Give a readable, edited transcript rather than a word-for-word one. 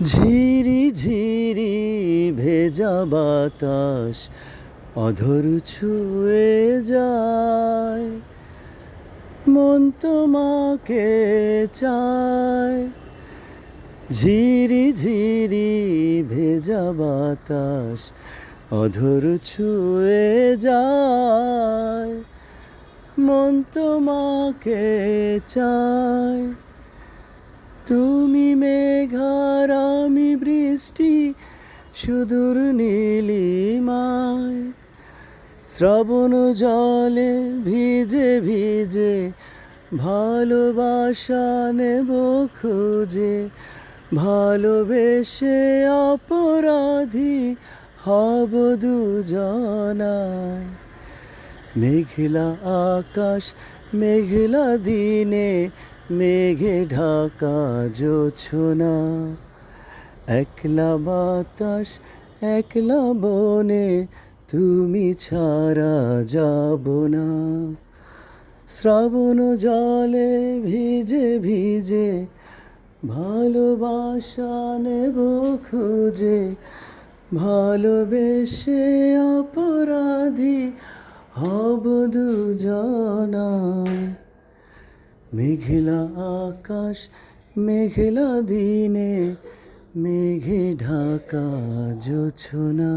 ঝিরি ঝিরি ভেজা বাতাস অধর ছুঁয়ে যায়, মন তোমাকে চায়। ঝিরি ঝিরি ভেজা বাতাস অধর ছুঁয়ে যায়, মন তোমাকে চায়। তুমি মেঘার আমি বৃষ্টি সুদূর নীলিমায়, শ্রাবণ জলে ভিজে ভিজে ভালোবাসা নেব খুঁজে। ভালোবেসে অপরাধী হব দুজনায়। মেঘলা আকাশ মেঘলা দিনে মেঘে ঢাকা জোছনা, একলা বাতাস একলা বনে তুমি ছাড়া যাব না। শ্রাবণ জলে ভিজে ভিজে ভালোবাসা নেব খুঁজে। ভালোবেসে অপরাধী হব দুজনায়। মেঘলা আকাশ মেঘলা দিনে মেঘে ঢাকা জোছনা।